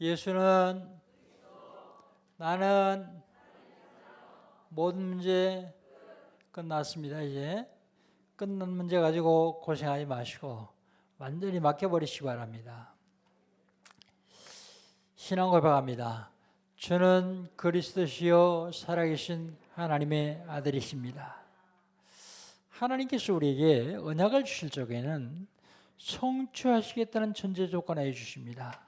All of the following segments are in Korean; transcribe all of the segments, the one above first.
예수는 나는 모든 문제 끝났습니다. 이제 끝난 문제 가지고 고생하지 마시고 완전히 맡겨버리시기 바랍니다. 신앙 고백합니다. 주는 그리스도시요 살아계신 하나님의 아들이십니다. 하나님께서 우리에게 언약을 주실 적에는 성취하시겠다는 전제 조건을 해주십니다.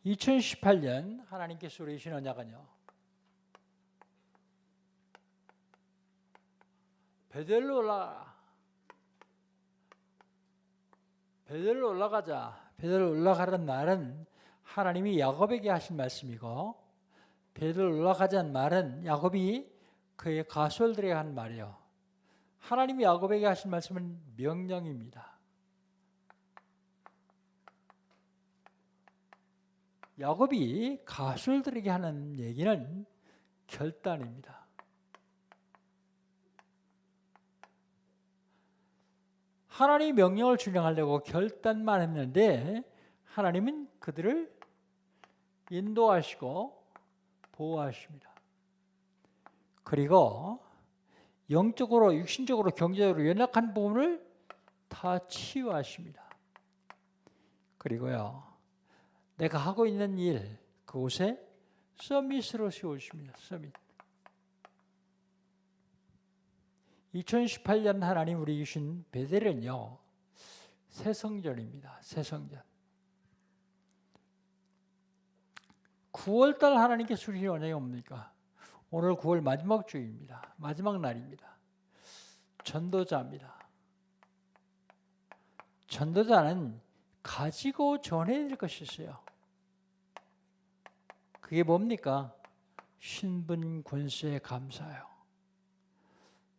2018년 하나님께서 우리에게 주신 언약은요, 베델로 올라가라. 베델로 올라가자. 베델로 올라가라는 말은 하나님이 야곱에게 하신 말씀이고, 베델로 올라가자는 말은 야곱이 그의 가솔들에게 한 말이에요. 하나님이 야곱에게 하신 말씀은 명령입니다. 야곱이 가솔들에게 하는 얘기는 결단입니다. 하나님이 명령을 준행하려고 결단만 했는데 하나님은 그들을 인도하시고 보호하십니다. 그리고 영적으로, 육신적으로, 경제적으로 연약한 부분을 다 치유하십니다. 그리고요, 내가 하고 있는 일, 그곳에 서밋으로 세우십니다. 서밋. 2018년 하나님 우리 주신 베델은요, 새 성전입니다. 새 성전. 9월달 하나님께 주신 언약이 뭡니까? 오늘 9월 마지막 주입니다. 마지막 날입니다. 전도자입니다. 전도자는 가지고 전해야 될 것이 있어요. 그게 뭡니까? 신분 권세에 감사요.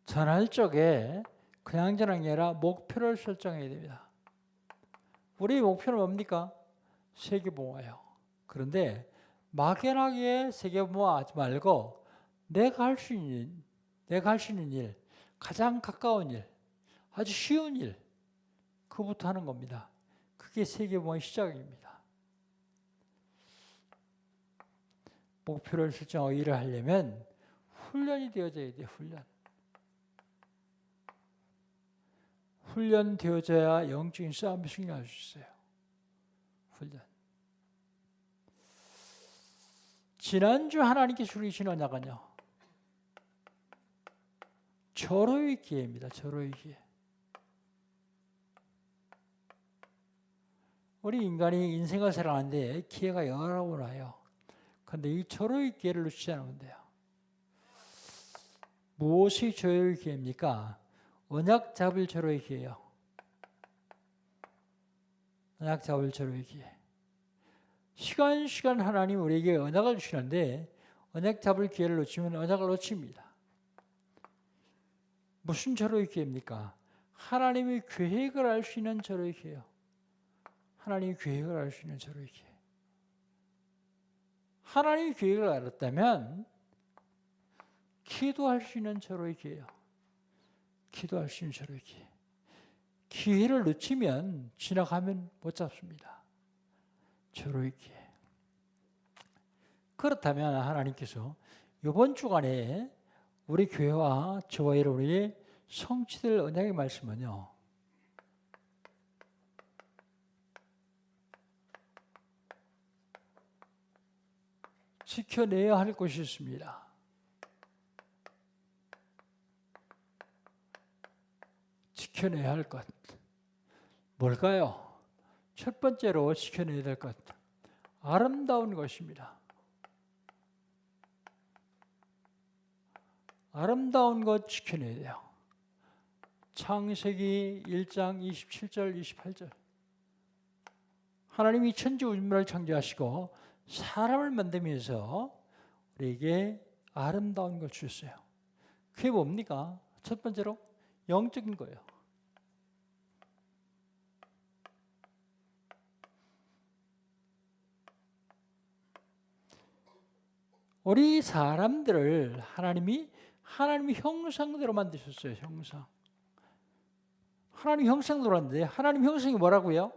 전할 적에 그냥 전하는 게 아니라 목표를 설정해야 됩니다. 우리 목표는 뭡니까? 세계봉화요. 그런데 막연하게 세계봉화하지 말고 내가 할 수 있는 일, 가장 가까운 일, 아주 쉬운 일, 그부터 하는 겁니다. 그게 세계봉화의 시작입니다. 목표를 설정하고 일을 하려면 훈련이 되어져야 돼요. 훈련 되어져야 영적인 싸움에 승리할 수 있어요. 훈련. 지난주 하나님께 주신 언약은요, 절호의 기회입니다. 절호의 기회. 우리 인간이 인생을 살아가는데 기회가 여러 번 와요. 그런데 이 절호의 기회를 놓치지 않으면 돼요. 무엇이 절호의 기회입니까? 언약 잡을 절호의 기회예요. 언약 잡을 절호의 기회. 시간 하나님 우리에게 언약을 주시는데 언약 잡을 기회를 놓치면 언약을 놓칩니다. 무슨 절호의 기회입니까? 하나님의 계획을 알 수 있는 절호의 기회예요. 하나님의 계획을 알 수 있는 절호의 기회. 하나님의 계획을 알았다면 기도할 수 있는 절호의 기회예요. 기도할 수 있는 절호의 기회. 기회를 놓치면 지나가면 못 잡습니다. 절호의 기회. 그렇다면 하나님께서 이번 주간에 우리 교회와 저와 여러분이 성취될 언약의 말씀은요, 지켜내야 할 것이 있습니다. 지켜내야 할 것. 뭘까요? 첫 번째로 지켜내야 될 것. 아름다운 것입니다. 아름다운 것 지켜내야 돼요. 창세기 1장 27절, 28절. 하나님이 천지만물을 창조하시고 사람을 만들면서 우리에게 아름다운 걸 주셨어요. 그게 뭡니까? 첫 번째로 영적인 거예요. 우리 사람들을 하나님이 형상대로 만드셨어요. 형상. 하나님 형상대로 만드는데 하나님 형상이 뭐라고요?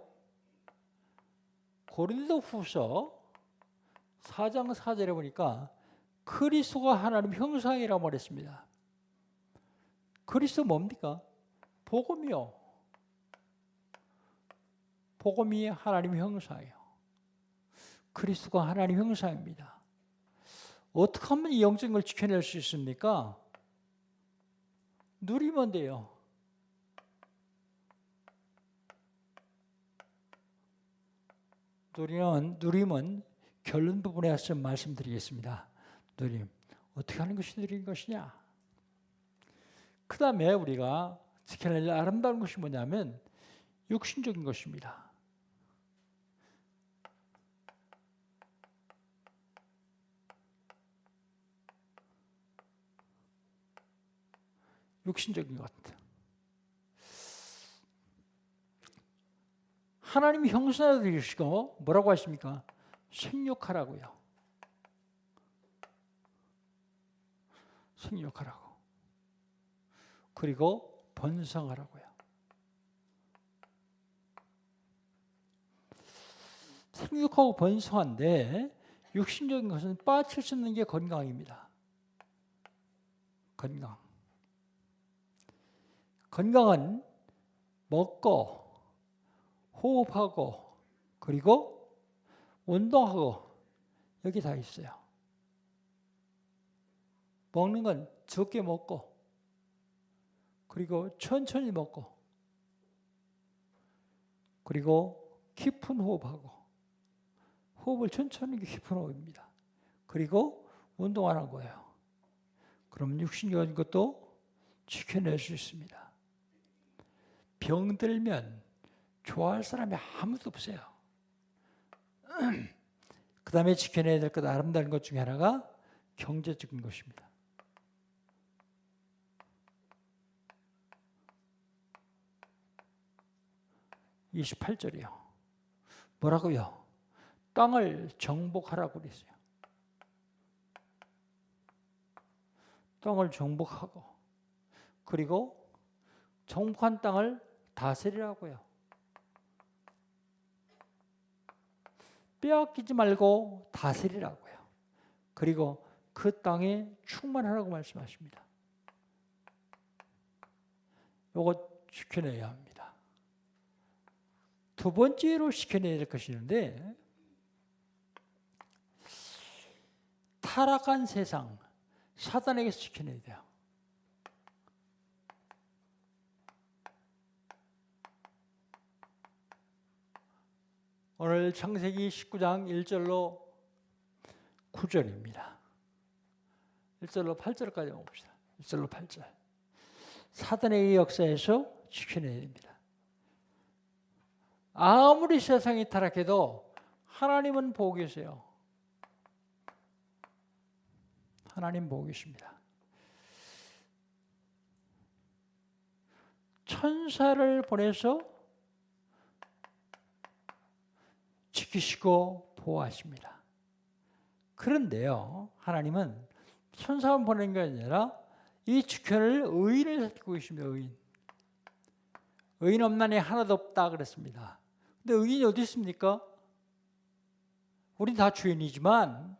고린도후서 4장 4절에 보니까 그리스도가 하나님 형상이라고 말했습니다. 그리스도 뭡니까? 복음이요. 복음이 하나님 형상이에요. 그리스도가 하나님 형상입니다. 어떻게 하면 이 영적인 걸 지켜낼 수 있습니까? 누리면 돼요. 누림은 결론 부분에서 말씀드리겠습니다. 누림. 어떻게 하는 것이 누린 것이냐? 그 다음에 우리가 지켜낼 아름다운 것이 뭐냐면 육신적인 것입니다. 육신적인 것. 하나님 형상을 드리시고 뭐라고 하십니까? 생육하라고요. 생육하라고. 그리고 번성하라고요. 생육하고 번성한데 육신적인 것은 빠질 수 없는 게 건강입니다. 건강. 건강은 먹고 호흡하고 그리고 운동하고 여기 다 있어요. 먹는 건 적게 먹고 그리고 천천히 먹고 그리고 깊은 호흡하고 호흡을 천천히 깊은 호흡입니다. 그리고 운동하는 거예요. 그럼 육신적인 것도 지켜낼 수 있습니다. 병들면 좋아할 사람이 아무도 없어요. 그 다음에 지켜내야 될 것 아름다운 것 중에 하나가 경제적인 것입니다. (28절이요) 뭐라고요? 땅을 정복하라고 그랬어요. 땅을 정복하고 그리고 정복한 땅을 다스리라고요. 빼앗기지 말고 다스리라고요. 그리고 그 땅에 충만하라고 말씀하십니다. 이거 지켜내야 합니다. 두 번째로 지켜내야 될 것이 있는데 타락한 세상, 사단에게서 지켜내야 돼요. 오늘 창세기 19장 1절로 9절입니다. 1절로 8절까지 봅시다. 1절로 8절. 사단의 역사에서 지켜내야 됩니다. 아무리 세상이 타락해도 하나님은 보고 계세요. 하나님 보고 계십니다. 천사를 보내서 지키시고 보호하십니다. 그런데요, 하나님은 천사만 보내는 게 아니라 이 지켜낼 의인을 살피고 계십니다. 의인 없나니 하나도 없다 그랬습니다. 근데 의인이 어디 있습니까? 우리 다 죄인이지만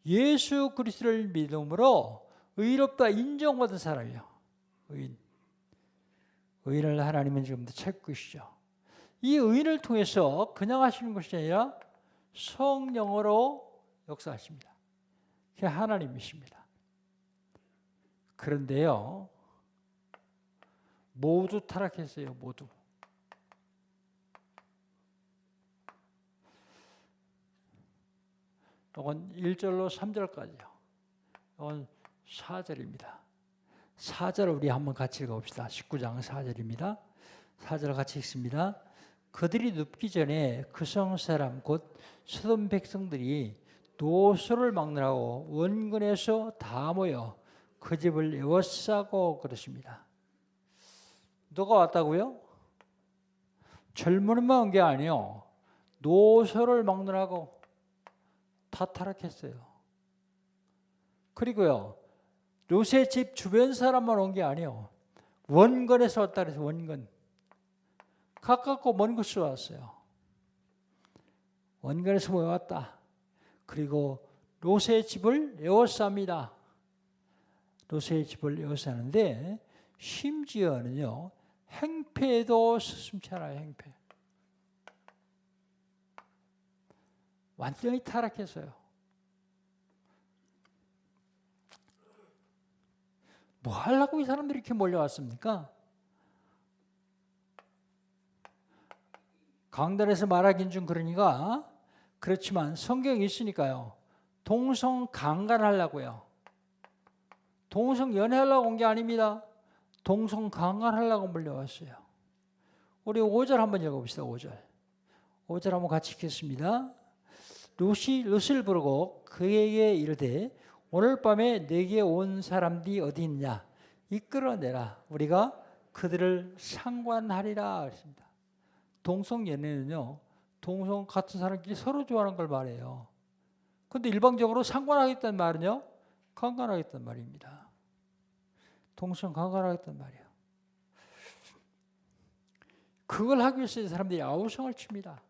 예수 그리스도를 믿음으로 의롭다 인정받은 사람이에요. 의인을 하나님은 지금도 찾고 계시죠. 이 의인을 통해서 그냥 하시는 것이 아니라 성령으로 역사하십니다. 그게 하나님이십니다. 그런데요, 모두 타락했어요. 모두. 이건 1절로 3절까지요. 이건 4절입니다. 4절 우리 한번 같이 읽어봅시다. 19장 4절입니다. 4절 같이 읽습니다. 그들이 눕기 전에 그 성사람 곧 소돔 백성들이 노소를 막느라고 원근에서 다 모여 그 집을 에워싸고 그렇습니다. 누가 왔다고요? 젊은이만 온 게 아니에요. 노소를 막느라고 다 타락했어요. 그리고요, 롯의 집 주변 사람만 온 게 아니에요. 원근에서 왔다 그래서 원근. 가깝고 먼 곳으로 왔어요. 원근에서 모여왔다. 그리고 롯의 집을 에워쌉니다. 롯의 집을 에워싸는데 심지어는요 행패도 스승치 않아요. 행패. 완전히 타락했어요. 뭐 하려고 이 사람들이 이렇게 몰려왔습니까? 강단에서 말하긴 좀 그러니까 그렇지만 성경이 있으니까요. 동성 강간하려고요. 동성 연애하려고 온 게 아닙니다. 동성 강간하려고 몰려왔어요. 우리 5절 한번 읽어봅시다. 5절. 5절 한번 같이 읽겠습니다. 롯을 부르고 그에게 이르되 오늘 밤에 내게 온 사람들이 어디 있냐 이끌어내라. 우리가 그들을 상관하리라 그랬습니다. 동성 연애는요. 동성 같은 사람끼리 서로 좋아하는 걸 말해요. 그런데 일방적으로 상관하겠다는 말은요. 강간하겠다는 말입니다. 동성 강간하겠다는 말이에요. 그걸 하기 위해서 이 사람들이 아우성을 칩니다.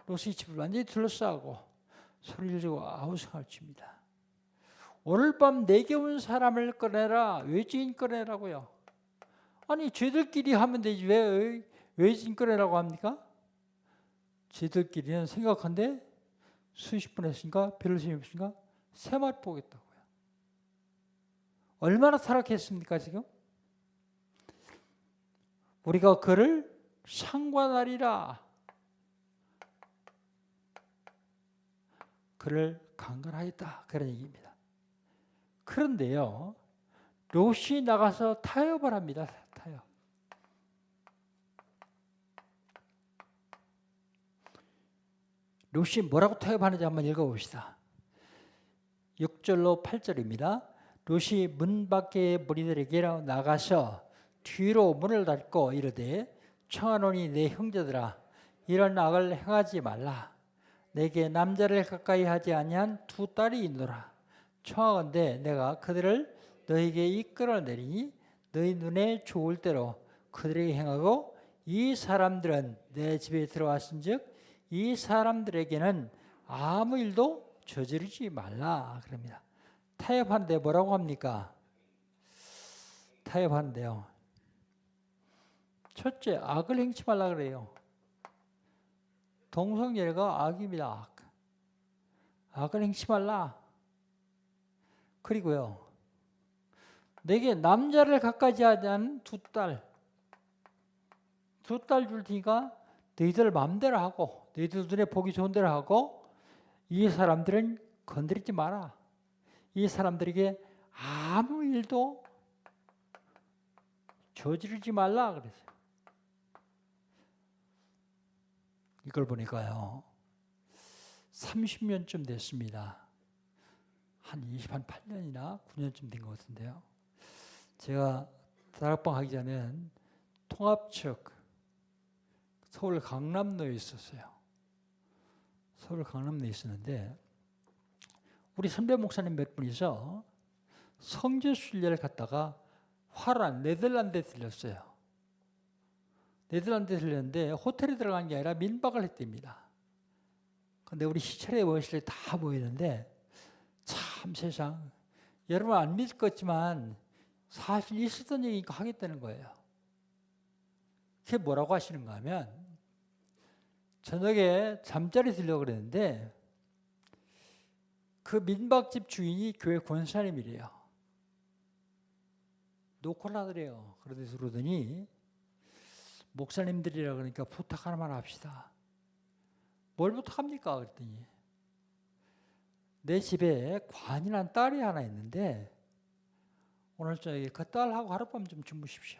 롯의 집을 완전히 둘러싸고 소리를 지르고 아우성을 칩니다. 오늘 밤 내게 온 사람을 꺼내라. 외지인 꺼내라고요. 아니 쟤들끼리 하면 되지 왜 외지인 꺼내라고 합니까? 쟤들끼리는 생각한데 수십 분 했으니까 별로 재미없으니까 세 마리 보겠다고요. 얼마나 타락했습니까 지금? 우리가 그를 상관하리라. 그를 강간하겠다. 그런 얘기입니다. 그런데요. 롯이 나가서 타협을 합니다. 타협. 롯이 뭐라고 타협하는지 한번 읽어봅시다. 6절로 8절입니다. 롯이 문 밖에 무리들에게 나가서 뒤로 문을 닫고 이르되 청하노니 내 형제들아 이런 악을 행하지 말라. 내게 남자를 가까이 하지 아니한 두 딸이 있노라. 청하건대 내가 그들을 너에게 이끌어내리니 너희 눈에 좋을 대로 그들에게 행하고 이 사람들은 내 집에 들어왔은즉 이 사람들에게는 아무 일도 저지르지 말라 그럽니다. 타협하는데 뭐라고 합니까? 타협하는데요. 첫째, 악을 행치 말라 그래요. 동성연애가 악입니다. 악을 행치 말라. 그리고요. 내게 남자를 가까이 하지 않은 두 딸 줄 테니까 너희들 마음대로 하고 너희들 눈에 보기 좋은 대로 하고 이 사람들은 건드리지 마라. 이 사람들에게 아무 일도 저지르지 말라 그랬어요. 이걸 보니까요. 30년쯤 됐습니다. 한 8년이나 9년쯤 된 것 같은데요. 제가 다락방 하기 전엔 통합측 서울 강남로에 있었어요. 서울 강남로에 있었는데 우리 선배 목사님 몇 분이서 성지 순례를 갔다가 화란 네덜란드에 들렸어요. 네덜란드에 들렸는데 호텔에 들어간 게 아니라 민박을 했답니다. 근데 우리 시찰에 모였을 때 다 모이는데 참 세상 여러분 안 믿을 것지만 사실 있었던 얘기니까 하겠다는 거예요. 그게 뭐라고 하시는가 하면 저녁에 잠자리 들려고 그랬는데 그 민박집 주인이 교회 권사님이래요. 노콜라더래요. 그러더니 목사님들이라 그러니까 부탁 하나만 합시다. 뭘 부탁합니까? 그랬더니 내 집에 관이란 딸이 하나 있는데 오늘 저녁에 그 딸하고 하룻밤 좀 주무십시오.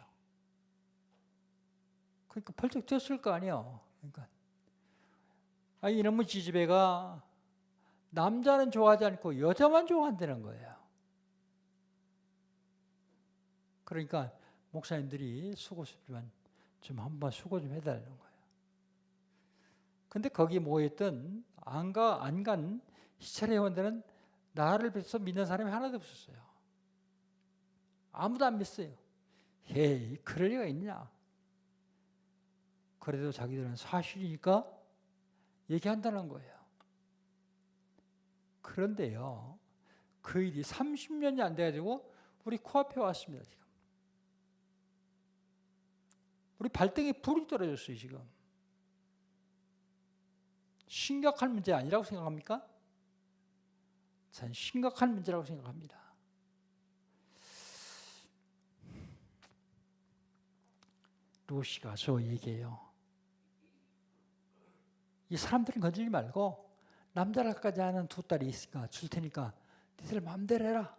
그러니까 펄쩍 뛰었을 거 아니에요. 그러니까 이놈의 지지배가 남자는 좋아하지 않고 여자만 좋아한다는 거예요. 그러니까 목사님들이 수고스럽지만 좀 한번 수고 좀 해달라는 거예요. 근데 거기 모였던 안 간 시찰 회원들은 나를 비해서 믿는 사람이 하나도 없었어요. 아무도 안 믿어요. 헤이, 그럴 리가 있냐. 그래도 자기들은 사실이니까 얘기한다는 거예요. 그런데요, 그 일이 30년이 안 돼가지고 우리 코앞에 왔습니다. 지금 우리 발등에 불이 떨어졌어요. 지금 심각한 문제 아니라고 생각합니까? 전 심각한 문제라고 생각합니다. 루시가 저에게요, 이 사람들은 건들지 말고 남자라까지 하는 두 딸이 있으니까 줄 테니까 니들 마음대로 해라.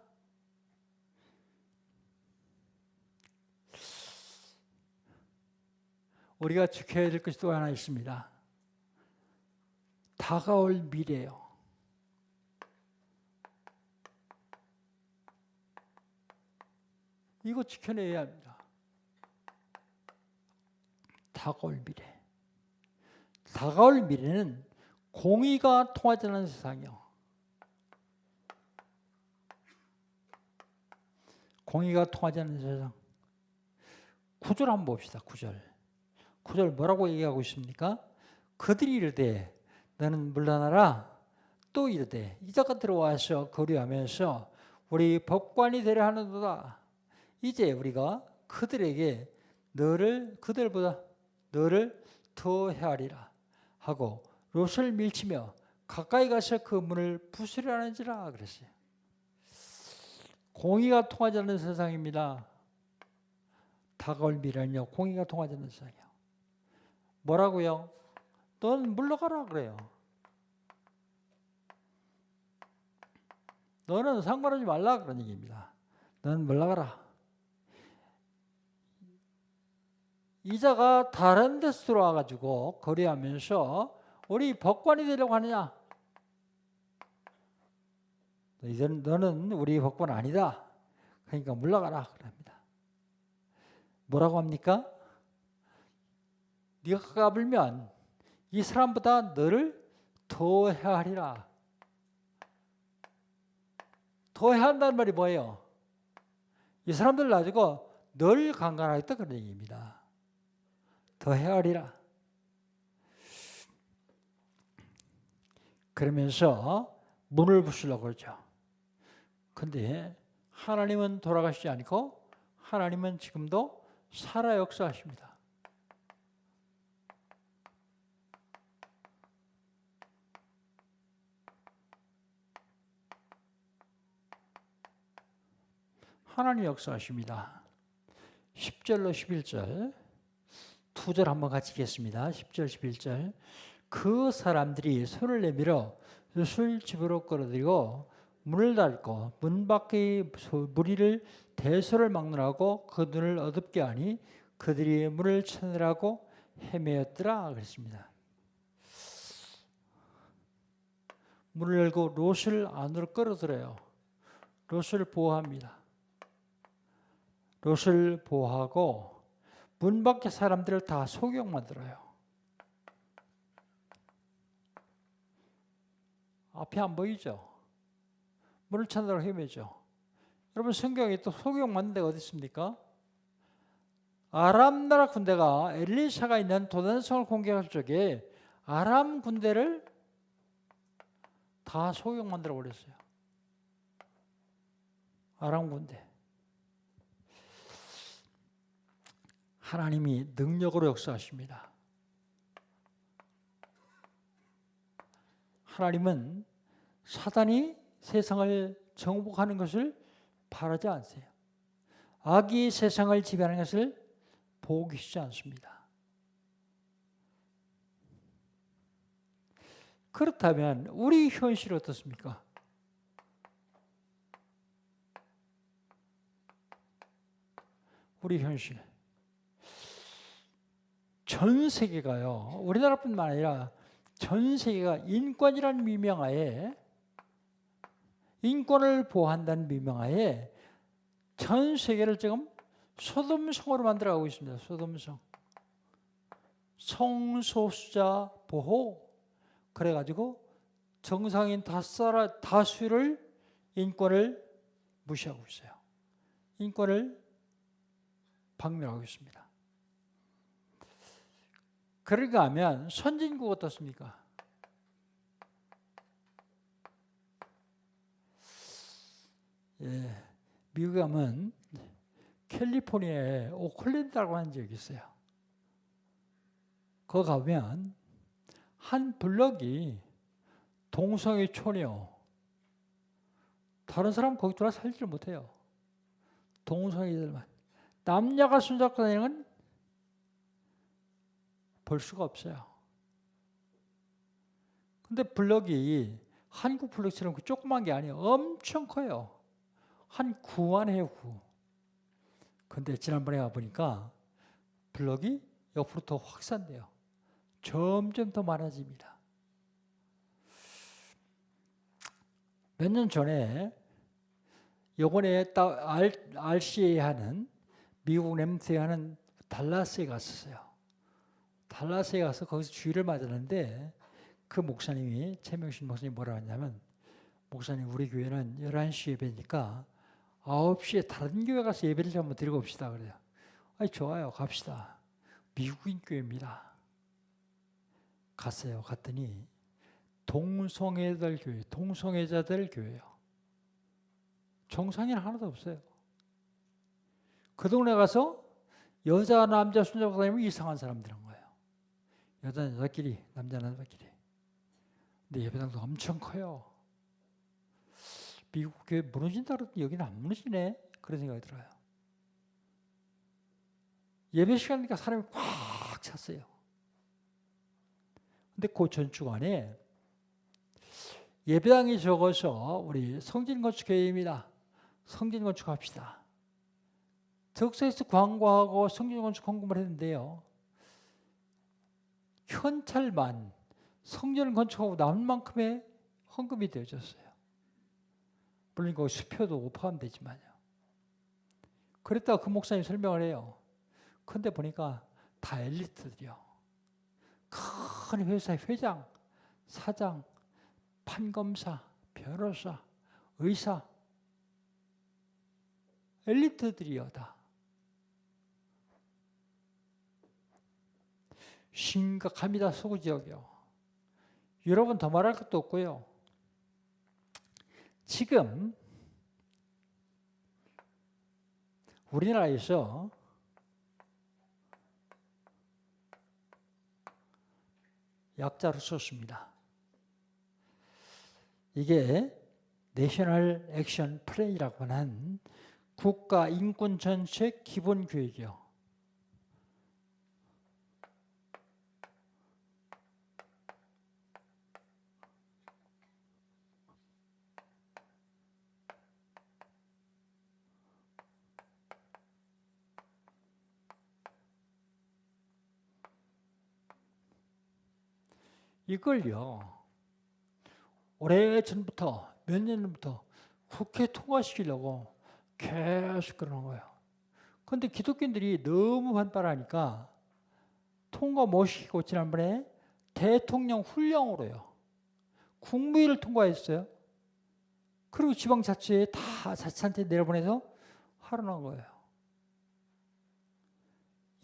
우리가 지켜야 될 것이 또 하나 있습니다. 다가올 미래요. 이거 지켜내야 합니다. 다가올 미래. 다가올 미래는 공의가 통하지 않는 세상이요. 공의가 통하지 않는 세상. 9절 한번 봅시다. 9절 뭐라고 얘기하고 있습니까? 그들이 이르되 너는 물러나라. 또 이르되 이자가 들어와서 거류하면서 우리 법관이 되려 하는도다. 이제 우리가 그들에게 그들보다 너를 더 헤아리라 하고 롯을 밀치며 가까이 가서 그 문을 부수려 하는지라 그랬어요. 공의가 통하지 않는 세상입니다. 다가올 미래는요, 공의가 통하지 않는 세상이에요. 뭐라고요? 넌 물러가라 그래요. 너는 상관하지 말라 그런 얘기입니다. 너는 물러가라. 이자가 다른 데서 들어와가지고 거래하면서 우리 법관이 되려고 하느냐? 너는 우리 법관 아니다. 그러니까 물러가라 그럽니다. 뭐라고 합니까? 네가 까불면 이 사람보다 너를 더 헤아리라. 더 헤한다는 말이 뭐예요? 이 사람들 가지고 널 강간하겠다 그런 얘기입니다. 더 헤아리라. 그러면서 문을 부수려고 그러죠. 근데 하나님은 돌아가시지 않고 하나님은 지금도 살아 역사하십니다. 하나님 역사하십니다. 10절로 11절 두 절 한번 같이 읽겠습니다. 10절 11절 그 사람들이 손을 내밀어 롯을 집으로 끌어들이고 문을 닫고 문 밖의 무리를 대소를 막느라고 그 눈을 어둡게 하니 그들이 문을 찾으라고 헤매었더라 그랬습니다. 문을 열고 롯을 안으로 끌어들여요. 롯을 보호합니다. 롯을 보호하고 문 밖의 사람들을 다 소경 만들어요. 앞이 안 보이죠? 문을 찾으라고 헤매죠. 여러분 성경에 또 소경 만든 데가 어디 있습니까? 아람 나라 군대가 엘리사가 있는 도단성을 공격할 적에 아람 군대를 다 소경 만들어 버렸어요. 아람 군대. 하나님이 능력으로 역사하십니다. 하나님은 사단이 세상을 정복하는 것을 바라지 않으세요. 악이 세상을 지배하는 것을 보고 계시지 않습니다. 그렇다면 우리 현실은 어떻습니까? 우리 현실. 전 세계가요. 우리나라뿐만 아니라 전 세계가 인권이라는 미명하에 인권을 보호한다는 미명하에 전 세계를 지금 소돔성으로 만들어가고 있습니다. 소돔성. 성소수자 보호. 그래가지고 정상인 다수를 인권을 무시하고 있어요. 인권을 박멸하고 있습니다. 그러니까 하면 선진국 어떻습니까? 미국에 가면 캘리포니아에 오클랜드라고 하는 지역이 있어요. 거기 가면 한 블럭이 동성애촌이요. 다른 사람 거기 들어와 살지를 못해요. 동성애들만. 남녀가 손잡고 다니는 건 볼 수가 없어요. 근데 블럭이 한국 블럭처럼 조그만 게 아니에요. 엄청 커요. 한 구만 해요, 구. 근데 지난번에 가보니까 블럭이 옆으로 더 확산돼요. 점점 더 많아집니다. 몇 년 전에 요번에 RCA 하는 미국 램스에 하는 달라스에 갔었어요. 달라스에 가서 거기서 주일을 맞았는데 그 목사님이 최명신 목사님이 뭐라고 했냐면 목사님 우리 교회는 11시 예배니까 9시에 다른 교회 가서 예배를 좀 한번 드리고 옵시다 그래요. 아니 좋아요 갑시다. 미국인 교회입니다. 갔어요. 갔더니 동성애자들 교회, 동성애자들 교회요. 정상인 하나도 없어요. 그 동네 가서 여자 남자 손잡고 다니면 이상한 사람들인 거예요. 여자끼리 남자끼리. 근데 예배당도 엄청 커요. 미국 교회 무너진다 그러더니 여기는 안 무너지네. 그런 생각이 들어요. 예배 시간이니까 사람이 꽉 찼어요. 근데 그 전주간에 예배당이 적어서 우리 성진건축교회입니다. 성진건축합시다. 적서에서 광고하고 성진건축 헌금을 했는데요. 현찰만 성전을 건축하고 남은 만큼의 헌금이 되어졌어요. 물론 그 수표도 포함되지만요. 그랬다가 그 목사님이 설명을 해요. 근데 보니까 다 엘리트들이요. 큰 회사의 회장, 사장, 판검사, 변호사, 의사, 엘리트들이요 다. 심각합니다. 서구 지역이요. 유럽은 더 말할 것도 없고요. 지금 우리나라에서 약자로 썼습니다. 이게 내셔널 액션 플랜이라고 하는 국가 인권 정책 기본 계획이요. 이걸요. 오래전부터 몇 년 전부터 국회 통과시키려고 계속 그러는 거예요. 그런데 기독교인들이 너무 반발하니까 통과 못 시키고 지난번에 대통령 훈령으로요. 국무위를 통과했어요. 그리고 지방자치에 다 자치단체 내려보내서 하라는 거예요.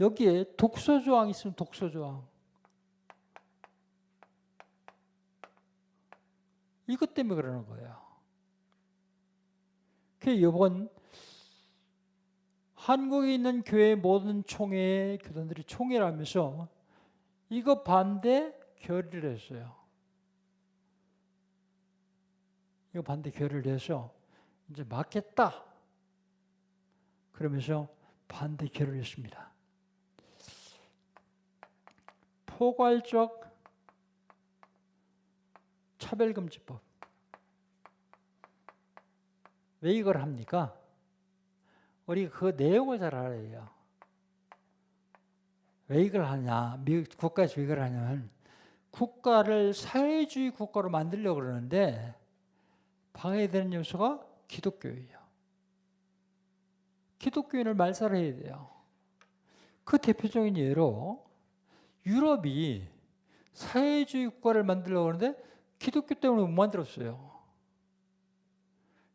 여기에 독소조항이 있으면 독소조항. 이것 때문에 그러는 거예요. 그 이번 한국에 있는 교회 모든 총회 교단들이 총회를 하면서 이거 반대 결의를 했어요. 이거 반대 결의를 해서 이제 막겠다. 그러면서 반대 결의를 했습니다. 포괄적 차별금지법. 왜 이걸 합니까? 우리 그 내용을 잘 알아야 해요. 왜 이걸 하냐? 미국 국가에서 왜 이걸 하냐면 국가를 사회주의 국가로 만들려고 그러는데 방해되는 요소가 기독교예요. 기독교인을 말살해야 돼요. 그 대표적인 예로 유럽이 사회주의 국가를 만들려고 하는데 기독교 때문에 못 만들었어요.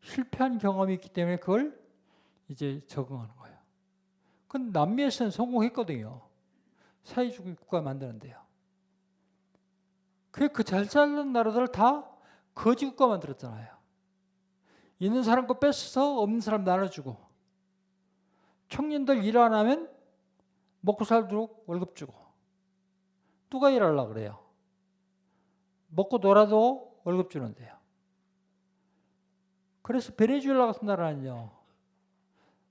실패한 경험이 있기 때문에 그걸 이제 적응하는 거예요. 근데 남미에서는 성공했거든요. 사회주의 국가 만드는데요. 그 잘 살던 나라들 다 거지 국가 만들었잖아요. 있는 사람 거 뺏어서 없는 사람 나눠주고, 청년들 일 안 하면 먹고 살도록 월급 주고. 누가 일하려고 그래요? 먹고 놀아도 월급 주는데요. 그래서 베네수엘라 같은 나라는요,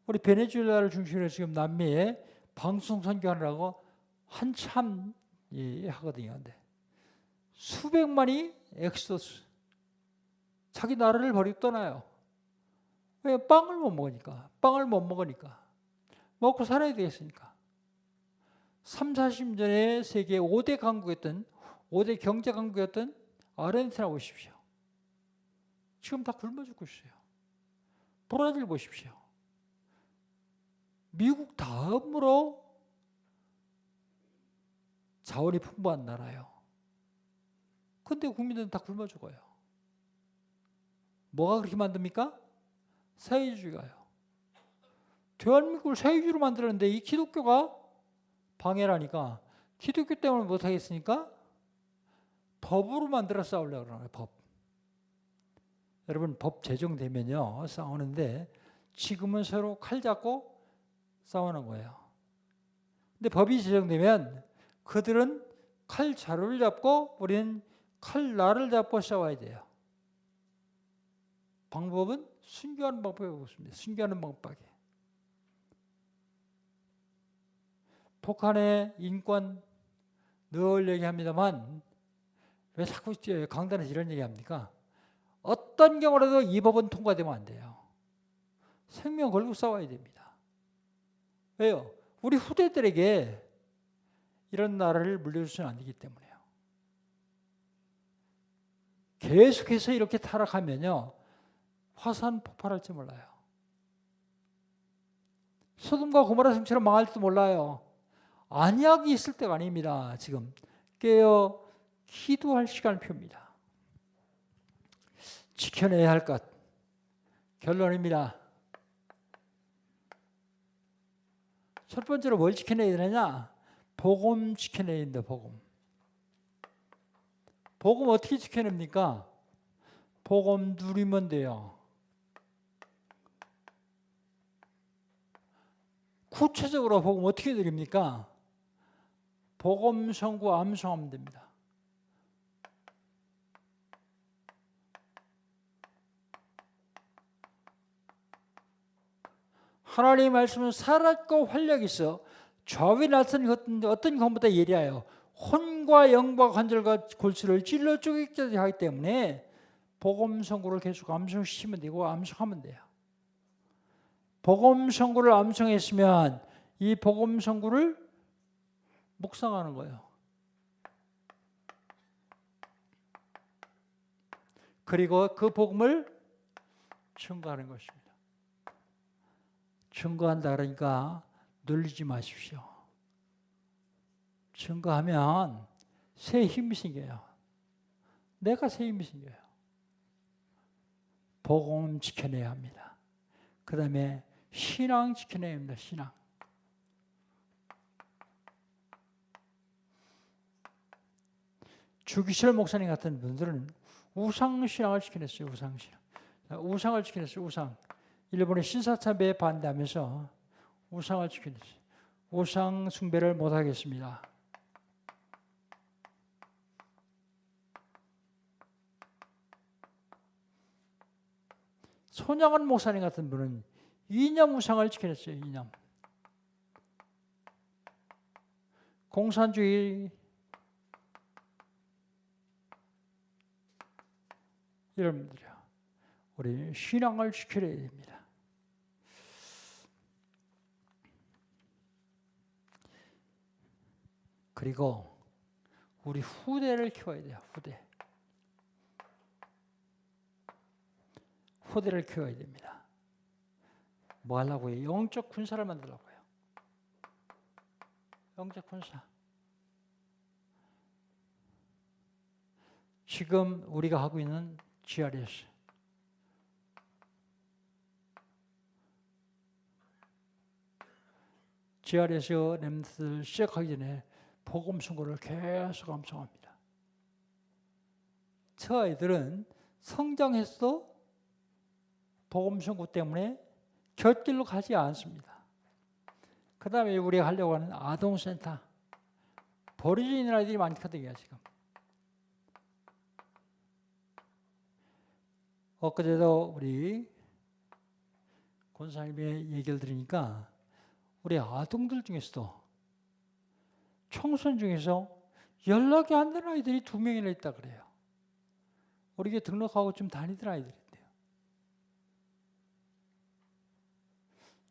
우리 베네수엘라를 중심으로 지금 남미에 방송 선교하느라고 한참 하거든요. 근데 수백만이 엑소스, 자기 나라를 버리고 떠나요. 왜? 빵을 못 먹으니까. 빵을 못 먹으니까. 먹고 살아야 되겠으니까. 3, 40년 전에 세계 5대 강국이었던, 5대 경제 강국이었던 아르헨티나 보십시오. 지금 다 굶어 죽고 있어요. 브라질 보십시오. 미국 다음으로 자원이 풍부한 나라예요. 근데 국민들은 다 굶어 죽어요. 뭐가 그렇게 만듭니까? 사회주의가요. 대한민국을 사회주의로 만들었는데 이 기독교가 방해라니까, 기독교 때문에 못하겠으니까 법으로 만들어 싸우려고 그러는 거예요. 법. 여러분, 법 제정되면요 싸우는데, 지금은 서로 칼 잡고 싸우는 거예요. 근데 법이 제정되면 그들은 칼 자루를 잡고 우리는 칼 날을 잡고 싸워야 돼요. 방법은 순교하는 방법이 없습니다. 순교하는 방법밖에. 북한의 인권 늘 얘기합니다만, 왜 자꾸 강단에서 이런 얘기합니까? 어떤 경우라도 이 법은 통과되면 안 돼요. 생명 걸고 싸워야 됩니다. 왜요? 우리 후대들에게 이런 나라를 물려주서는 안 되기 때문에요. 계속해서 이렇게 타락하면요, 화산 폭발할지 몰라요. 소돔과 고모라 성처럼 망할지도 몰라요. 안약이 있을 때가 아닙니다. 지금 깨어 기도할 시간을 펴니다. 지켜내야 할 것, 결론입니다. 첫 번째로 뭘 지켜내야 되느냐? 복음 지켜내야 된다. 복음. 복음 어떻게 지켜냅니까? 복음 누리면 돼요. 구체적으로 복음 어떻게 누립니까? 복음 선고 암송하면 됩니다. 하나님의 말씀은 살았고 활력이 있어 좌우에 나타나는 어떤 것보다 예리하여 혼과 영과 관절과 골수를 찔러 쪼개기까지 하기 때문에 복음 선고를 계속 암송시키면 되고 암송하면 돼요. 복음 선고를 암송했으면 이 복음 선고를 묵상하는 거예요. 그리고 그 복음을 증거하는 것입니다. 증거한다 그러니까 눌리지 마십시오. 증거하면 새 힘이 생겨요. 내가 새 힘이 생겨요. 복음 지켜내야 합니다. 그 다음에 신앙 지켜내야 합니다. 신앙. 주기철 목사님 같은 분들은 우상신앙을 지켜냈어요. 우상신앙. 우상을 지켜냈어요. 우상. 일본의 신사참배에 반대하면서 우상을 지켜냈어요. 우상 숭배를 못하겠습니다. 손양원 목사님 같은 분은 이념 우상을 지켜냈어요. 이념. 공산주의 여러분들이요, 우리 신앙을 지켜야 됩니다. 그리고 우리 후대를 키워야 돼요. 후대를 키워야 됩니다. 뭐 하려고요? 영적 군사를 만들려고요. 영적 군사. 지금 우리가 하고 있는 GRS. GRS 렘들 시작하기 전에 복음 선고를 계속 암송합니다. 저 아이들은 성장해서도 복음 선고 때문에 곁길로 가지 않습니다. 그 다음에 우리가 하려고 하는 아동센터. 버려져 있는 아이들이 많거든요, 지금. 엊그제도 우리 권사님의 얘기를 들으니까 우리 아동들 중에서도 청소년 중에서 연락이 안 되는 아이들이 2명이나 있다 그래요. 우리에게 등록하고 좀 다니던 아이들인데요.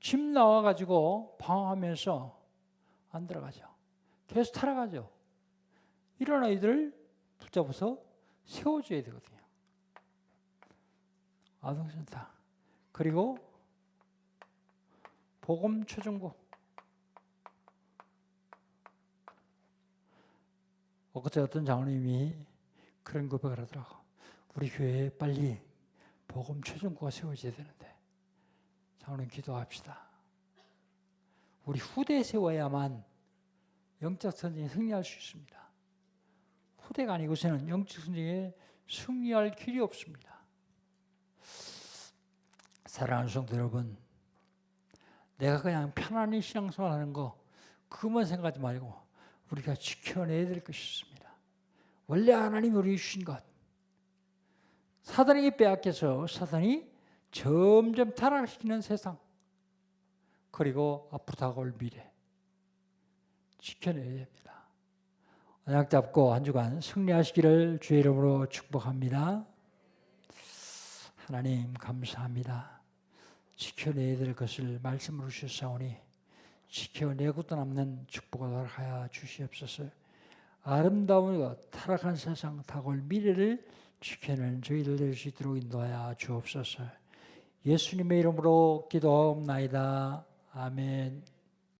집 나와가지고 방황하면서 안 들어가죠. 계속 타락하죠. 이런 아이들을 붙잡아서 세워줘야 되거든요. 아동센터. 그리고 복음초중고. 엊그제 어떤 장로님이 그런 고백을 하더라고. 우리 교회에 빨리 복음초중고가 세워져야 되는데 장로님 기도합시다. 우리 후대에 세워야만 영적 선진이 승리할 수 있습니다. 후대가 아니고서는 영적 선진에 승리할 길이 없습니다. 사랑하는 성도 여러분, 내가 그냥 편안히 신앙생활하는 거 그것만 생각하지 말고 우리가 지켜내야 될 것이 있습니다. 원래 하나님이 우리에게 주신 것, 사단에게 빼앗겨서 사단이 점점 타락시키는 세상, 그리고 앞으로 다가올 미래 지켜내야 됩니다. 언약 잡고 한 주간 승리하시기를 주의 이름으로 축복합니다. 하나님 감사합니다. 지켜내야 될 것을 말씀으로 주셨사오니 지켜내고도 남는 축복을 허락하여 주시옵소서. 아름다운 것, 타락한 세상, 다가올 미래를 지켜내는 저희들 될 수 있도록 인도하여 주옵소서. 예수님의 이름으로 기도하옵나이다. 아멘.